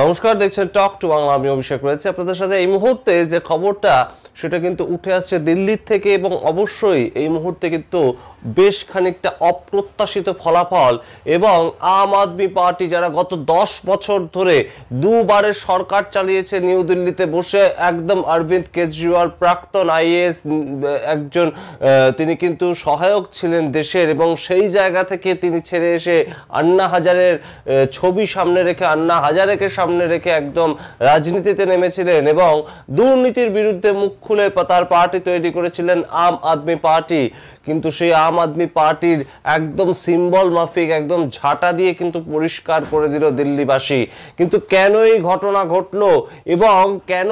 নমস্কার, দেখছেন talk to Bangla. আমি অভিষেক রয়েছে আপনাদের সাথে। এই মুহূর্তে যে খবরটা সেটা কিন্তু উঠে আসছে দিল্লির থেকে, এবং অবশ্যই এই মুহূর্তে কিন্তু বেশ খানিকটা অপ্রত্যাশিত ফলাফল। এবং আম আদমি পার্টি যারা গত 10 বছর ধরে দুবারের সরকার চালিয়েছে নিউ দিল্লিতে বসে, একদম অরবিন্দ কেজরিওয়াল প্রাক্তন আইএএস একজন, তিনি কিন্তু সহায়ক ছিলেন দেশের, এবং সেই জায়গা থেকে তিনি ছেড়ে এসে আন্না হাজারের ছবি সামনে রেখে, আন্না হাজারেকে সামনে রেখে একদম রাজনীতিতে নেমেছিলেন এবং দুর্নীতির বিরুদ্ধে মুখ খুলে তার পার্টি তৈরি করেছিলেন আম আদমি পার্টি। কিন্তু সেই আম আদমি পার্টির একদম সিম্বল মাফিক একদম ঝাঁটা দিয়ে কিন্তু পরিষ্কার করে দিল দিল্লিবাসী। কিন্তু কেন এই ঘটনা ঘটলো এবং কেন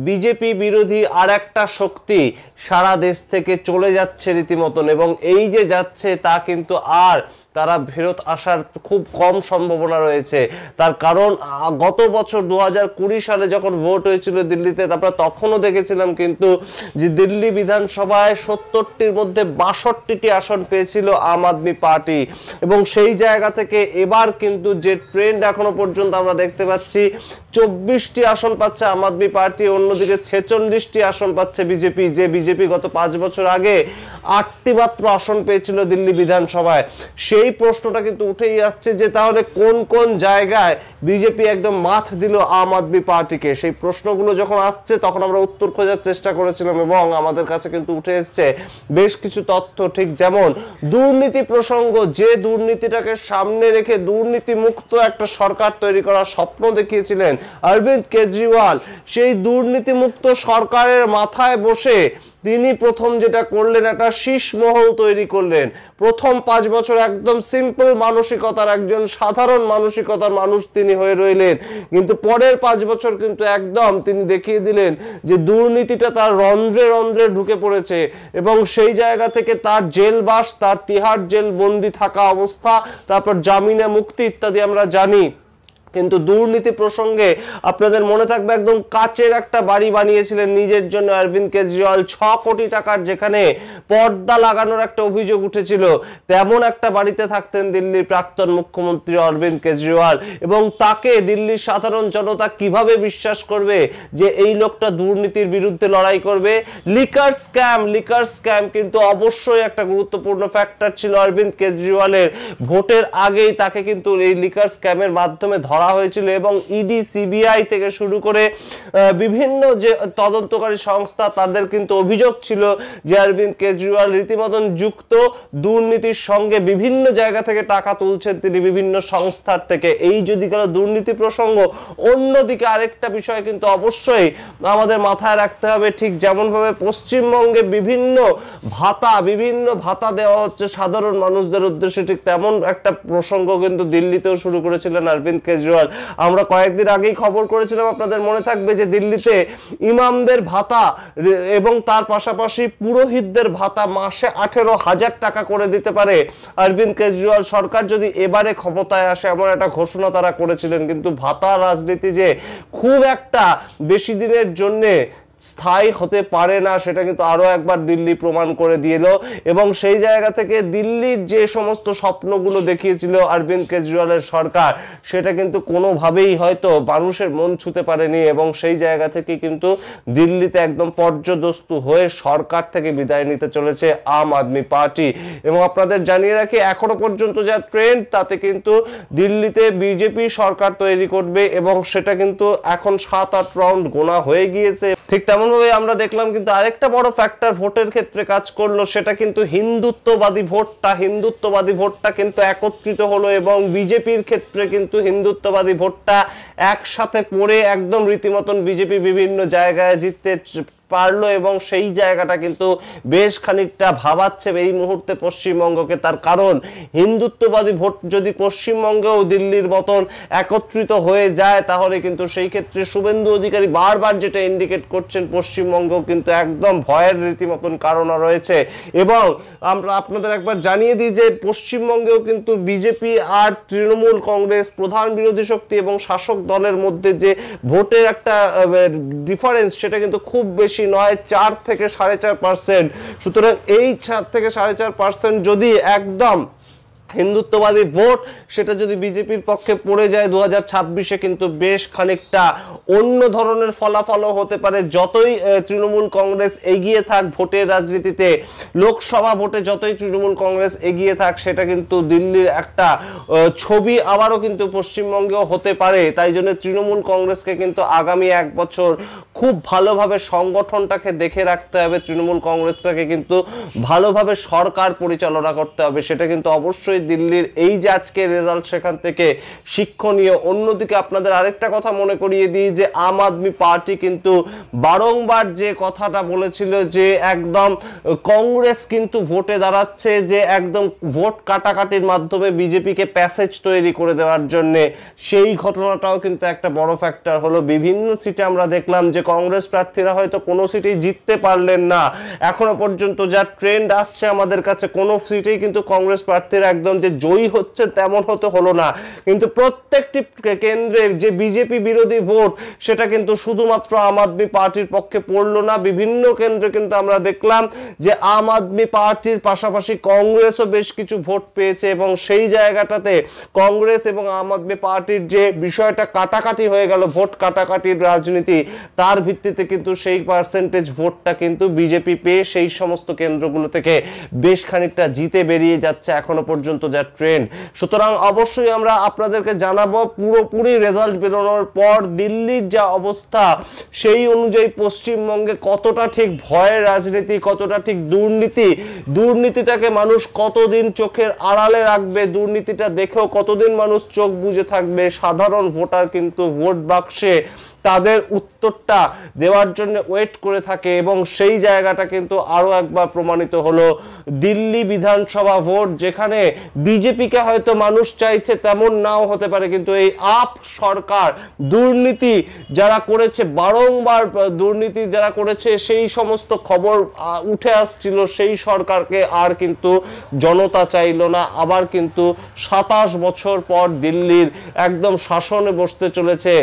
বিজেপি বিরোধী আর একটা শক্তি সারা দেশ থেকে চলে যাচ্ছে রীতিমতন, এবং এই যে যাচ্ছে তা কিন্তু আর তারা ফেরত আসার খুব কম সম্ভাবনা রয়েছে। তার কারণ গত বছর 2020 সালে যখন ভোট হয়েছিল দিল্লিতে, তারপর তখনও দেখেছিলাম কিন্তু যে দিল্লি বিধানসভায় 70টির মধ্যে 62টি আসন পেয়েছিল আম আদমি পার্টি। এবং সেই জায়গা থেকে এবার কিন্তু যে ট্রেন্ড এখনো পর্যন্ত আমরা দেখতে পাচ্ছি, 24টি আসন পাচ্ছে আম আদমি পার্টি, অন্যদিকে 46টি আসন পাচ্ছে বিজেপি। যে বিজেপি গত 5 বছর আগে 8টি মাত্র আসন পেয়েছিল দিল্লি বিধানসভায়। সেই প্রশ্নটা কিন্তু উঠেই আসছে যে তাহলে কোন কোন জায়গায় বিজেপি একদম মাথ দিল আম আদমি পার্টিকে। সেই প্রশ্নগুলো যখন আসছে তখন আমরা উত্তর খোঁজার চেষ্টা করেছিলাম, এবং আমাদের কাছে কিন্তু উঠে এসছে বেশ কিছু তথ্য। ঠিক যেমন দুর্নীতি প্রসঙ্গ, যে দুর্নীতিটাকে সামনে রেখে দুর্নীতি মুক্ত একটা সরকার তৈরি করার স্বপ্ন দেখিয়েছিলেন অরবিন্দ কেজরিওয়াল, সেই দুর্নীতি মুক্ত সরকারের মাথায় বসে তিনি প্রথম যেটা করলেন, একটা শীষ মহল তৈরি করলেন। প্রথম 5 বছর একদম সিম্পল মানসিকতার একজন সাধারণ মানসিকতার মানুষ তিনি হয়ে রইলেন, কিন্তু পরের 5 বছর কিন্তু একদম তিনি দেখিয়ে দিলেন যে দুর্নীতিটা তার রন্ধ্রে রন্ধ্রে ঢুকে পড়েছে, এবং সেই জায়গা থেকে তার জেলবাস, তার তিহার জেল বন্দি থাকা অবস্থা, তারপর জামিনে মুক্তি ইত্যাদি আমরা জানি। কিন্তু দুর্নীতি প্রসঙ্গে আপনাদের মনে থাকবে একদম কাচের একটা বাড়ি বানিয়েছিলেন নিজের জন্য অরবিন্দ কেজরিওয়াল। 6 কোটি টাকার যেখানে পর্দা লাগানোর একটা অভিযোগ উঠেছিল, তেমন একটা বাড়িতে থাকতেন দিল্লির প্রাক্তন মুখ্যমন্ত্রী অরবিন্দ কেজরিওয়াল। এবং তাকে দিল্লির সাধারণ জনতা কিভাবে বিশ্বাস করবে যে এই লোকটা দুর্নীতির বিরুদ্ধে লড়াই করবে? লিকার স্ক্যাম কিন্তু অবশ্যই একটা গুরুত্বপূর্ণ ফ্যাক্টর ছিল অরবিন্দ কেজরিওয়ালের। ভোটের আগেই তাকে কিন্তু এই লিকার স্ক্যামের মাধ্যমে ধরা হয়েছিল, এবং ইডি, সিবিআই থেকে শুরু করে বিভিন্ন যে তদন্তকারী সংস্থা, তাদের কিন্তু অভিযোগ ছিল যে অরবিন্দ কেজরিওয়াল রীতিমতন যুক্ত দুর্নীতির সঙ্গে, বিভিন্ন জায়গা থেকে টাকা তুলছেন তিনি বিভিন্ন সংস্থার থেকে। এই যদি গেল দুর্নীতি প্রসঙ্গ, অন্যদিকে আরেকটা বিষয় কিন্তু অবশ্যই আমাদের মাথায় রাখতে হবে। ঠিক যেমনভাবে পশ্চিমবঙ্গে বিভিন্ন ভাতা দেওয়া হচ্ছে সাধারণ মানুষদের উদ্দেশ্যে, ঠিক তেমন একটা প্রসঙ্গ কিন্তু দিল্লিতেও শুরু করেছিলেন অরবিন্দ কেজরিওয়াল। আমরা কয়েকদিন আগেই খবর করেছিলাম, আপনাদের মনে থাকবে, যে দিল্লিতে ইমামদের ভাতা এবং তার পাশাপাশি পুরোহিতদের ভাতা মাসে 18,000 টাকা করে দিতে পারে অরবিন্দ কেজরিওয়াল সরকার যদি এবারে ক্ষমতায় আসে, এমন একটা ঘোষণা তারা করেছিলেন। কিন্তু ভাতা রাজনীতি যে খুব একটা বেশি দিনের জন্যে স্থায়ী হতে পারে না, সেটা কিন্তু আরো একবার দিল্লি প্রমাণ করে দিল। এবং সেই জায়গা থেকে দিল্লির যে সমস্ত স্বপ্নগুলো দেখিয়েছিল অরবিন্দ কেজরিওয়ালের সরকার, সেটা কিন্তু কোনোভাবেই হয়তো মানুষের মন ছুঁতে পারেনি, এবং সেই জায়গা থেকে কিন্তু দিল্লিতে একদম পর্যদস্তু হয়ে সরকার থেকে বিদায় নিতে চলেছে আম আদমি পার্টি। এবং আপনাদের জানিয়ে রাখি, এখনো পর্যন্ত যা ট্রেন্ড, তাতে কিন্তু দিল্লিতে বিজেপি সরকার তৈরি করবে, এবং সেটা কিন্তু এখন 7-8 রাউন্ড গোনা হয়ে গিয়েছে। ঠিক তেমনভাবে আমরা দেখলাম কিন্তু আরেকটা বড় ফ্যাক্টর ভোটের ক্ষেত্রে কাজ করলো, সেটা কিন্তু হিন্দুত্ববাদী ভোটটা কিন্তু একত্রিত হলো, এবং বিজেপির ক্ষেত্রে কিন্তু হিন্দুত্ববাদী ভোটটা একসাথে পড়ে একদম রীতিমতন বিজেপি বিভিন্ন জায়গায় জিততে পারলো, এবং সেই জায়গাটা কিন্তু বেশ খানিকটা ভাবাচ্ছে এই মুহূর্তে পশ্চিমবঙ্গকে। তার কারণ হিন্দুত্ববাদী ভোট যদি পশ্চিমবঙ্গেও দিল্লির মতন একত্রিত হয়ে যায়, তাহলে কিন্তু সেই ক্ষেত্রে শুভেন্দু অধিকারী বারবার যেটা ইন্ডিকেট করছেন, পশ্চিমবঙ্গেও কিন্তু একদম ভয়ের রীতিমতন কারণ রয়েছে। এবং আমরা আপনাদের একবার জানিয়ে দিই যে পশ্চিমবঙ্গেও কিন্তু বিজেপি আর তৃণমূল কংগ্রেস, প্রধান বিরোধী শক্তি এবং শাসক দলের মধ্যে যে ভোটের একটা ডিফারেন্স, সেটা কিন্তু খুব বেশি নয়, 4 থেকে 4.5%। সুতরাং এই 4 থেকে 4.5% যদি একদম হিন্দুত্ববাদী ভোট সেটা যদি বিজেপির পক্ষে পড়ে যায় 2026-এ কিন্তু বেশ খানিকটা অন্য ধরনের ফলাফলও হতে পারে। যতই তৃণমূল কংগ্রেস এগিয়ে থাক ভোটের রাজনীতিতে, লোকসভা ভোটে যতই তৃণমূল কংগ্রেস এগিয়ে থাক, সেটা কিন্তু দিল্লির একটা ছবি আবারও কিন্তু পশ্চিমবঙ্গেও হতে পারে। তাই জন্য তৃণমূল কংগ্রেসকে কিন্তু আগামী 1 বছর খুব ভালোভাবে সংগঠনটাকে দেখে রাখতে হবে, তৃণমূল কংগ্রেসটাকে কিন্তু ভালোভাবে সরকার পরিচালনা করতে হবে। সেটা কিন্তু অবশ্যই দিল্লির এই যে আজকের রেজাল্ট সেখান থেকে শিক্ষণীয়। অন্যদিকে আপনাদের আরেকটা কথা মনে করিয়ে দিই যে আম আদমি পার্টি কিন্তু বারংবার যে কথাটা বলেছিল যে একদম কংগ্রেস কিন্তু ভোটে দাঁড়াচ্ছে, যে একদম ভোট কাটাকাটির মাধ্যমে বিজেপিকে প্যাসেজ তৈরি করে দেওয়ার জন্য, সেই ঘটনাটাও কিন্তু একটা বড় ফ্যাক্টর হলো। বিভিন্ন সিটে আমরা দেখলাম যে কংগ্রেস প্রার্থীরা হয়তো কোনো সিটেই জিততে পারলেন না, এখনো পর্যন্ত যা ট্রেন্ড আসছে আমাদের কাছে কোনো সিটেই কিন্তু কংগ্রেস প্রার্থীরা একদম যে জয়ী হচ্ছে তেমন হতে হলো না। কিন্তু প্রত্যেকটি কেন্দ্রের যে বিজেপি বিরোধী ভোট সেটা কিন্তু শুধুমাত্র আম আদমি পার্টির পক্ষে পড়লো না। বিভিন্ন কেন্দ্রে কিন্তু আমরা দেখলাম যে আম আদমি পার্টির পাশাপাশি কংগ্রেসও বেশ কিছু ভোট পেয়েছে, এবং সেই জায়গাটাতে কংগ্রেস এবং আম আদমি পার্টির যে বিষয়টা কাটাকাটি হয়ে গেল, ভোট কাটাকাটির রাজনীতি, তার ভিত্তিতে কিন্তু সেই পার্সেন্টেজ ভোটটা কিন্তু বিজেপি পেয়ে সেই সমস্ত কেন্দ্রগুলো থেকে বেশ খানিকটা জিতে বেরিয়ে যাচ্ছে এখনো পর্যন্ত যা ট্রেন্ড। সুতরাং অবশ্যই আমরা আপনাদেরকে জানাবো পুরোপুরি রেজাল্ট বেরোনোর পর দিল্লির যা অবস্থা, সেই অনুযায়ী পশ্চিমবঙ্গে কতটা ঠিক ভয়ের রাজনীতি, কতটা ঠিক দুর্নীতিটাকে মানুষ কতদিন চোখের আড়ালে রাখবে, দুর্নীতিটা দেখেও কতদিন মানুষ চোখ বুজে থাকবে। সাধারণ ভোটার কিন্তু ভোট বাক্সে তাদের উত্তরটা দেওয়ার জন্য ওয়েট করে থাকে, এবং সেই জায়গাটা কিন্তু আরো একবার প্রমাণিত হলো দিল্লি বিধানসভা ভোট, যেখানে বিজেপিকে হয়তো মানুষ চাইছে তেমন নাও হতে পারে, কিন্তু এই আপ সরকার দুর্নীতি যারা করেছে, বারংবার দুর্নীতি যারা করেছে, সেই সমস্ত খবর উঠে আসছিল, সেই সরকারকে আর কিন্তু জনতা চাইল না। আবার কিন্তু 27 বছর পর দিল্লির একদম শাসনে বসতে চলেছে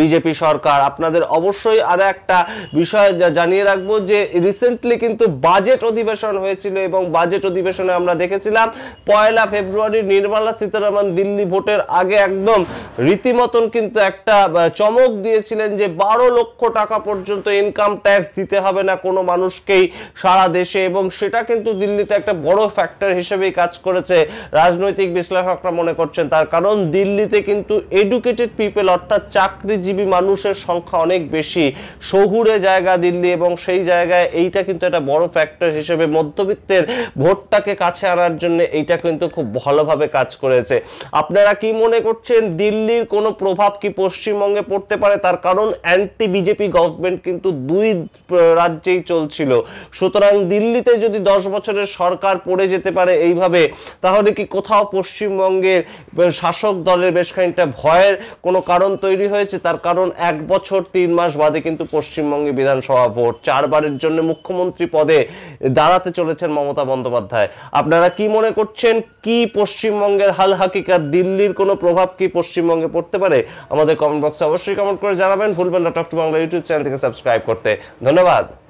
বিজেপি সরকার। আপনাদের অবশ্যই আরো একটা বিষয় জানিয়ে রাখবো যে রিসেন্টলি কিন্তু বাজেট অধিবেশন হয়েছিল, এবং বাজেট অধিবেশনে আমরা দেখেছিলাম 1 ফেব্রুয়ারি নির্মলা সীতারামন দিল্লি ভোটের আগে একদম রীতিমতন কিন্তু একটা চমক দিয়েছিলেন যে 12 লক্ষ টাকা পর্যন্ত ইনকাম ট্যাক্স দিতে হবে না কোনো মানুষকেই সারা দেশে, এবং সেটা কিন্তু দিল্লিতে একটা বড় ফ্যাক্টর হিসেবেই কাজ করেছে রাজনৈতিক বিশ্লেষকরা মনে করছেন। তার কারণ দিল্লিতে কিন্তু এডুকেটেড পিপল অর্থাৎ চাকরিজীবী মানুষের সংখ্যা অনেক বেশি, শহুরে জায়গা দিল্লি, এবং সেই জায়গায় এইটা কিন্তু একটা বড় ফ্যাক্টর হিসেবে মধ্যবিত্তের ভোটটাকে কাছে আনার জন্য এইটা কিন্তু খুব ভালোভাবে কাজ করেছে। আপনারা কি মনে করছেন দিল্লির কোনো প্রভাব কি পশ্চিমবঙ্গে পড়তে পারে? তার কারণ অ্যান্টি বিজেপি গভর্নমেন্ট কিন্তু 2 রাজ্যেই চলছিল। সুতরাং দিল্লিতে যদি 10 বছরের সরকার পড়ে যেতে পারে এইভাবে, তাহলে কি কোথাও পশ্চিমবঙ্গের শাসক দলের বেশ খানিকটা ভয়ের কোনো কারণ তৈরি হয়েছে? তার কারণ 1 বছর 3 মাস বাদে কিন্তু পশ্চিমবঙ্গে বিধানসভা ভোট, 4 বারের জন্য মুখ্যমন্ত্রী পদে দাঁড়াতে চলেছেন মমতা বন্দ্যোপাধ্যায়। আপনারা কি মনে করছেন, কি পশ্চিমবঙ্গের হাল হাকিকাত, দিল্লির কোনো প্রভাব কি পশ্চিমবঙ্গে পড়তে পারে? আমাদের কমেন্ট বক্সে অবশ্যই কমেন্ট করে জানাবেন। ভুলবেন না টক টু বাংলা ইউটিউব চ্যানেলটিকে সাবস্ক্রাইব করতে। ধন্যবাদ।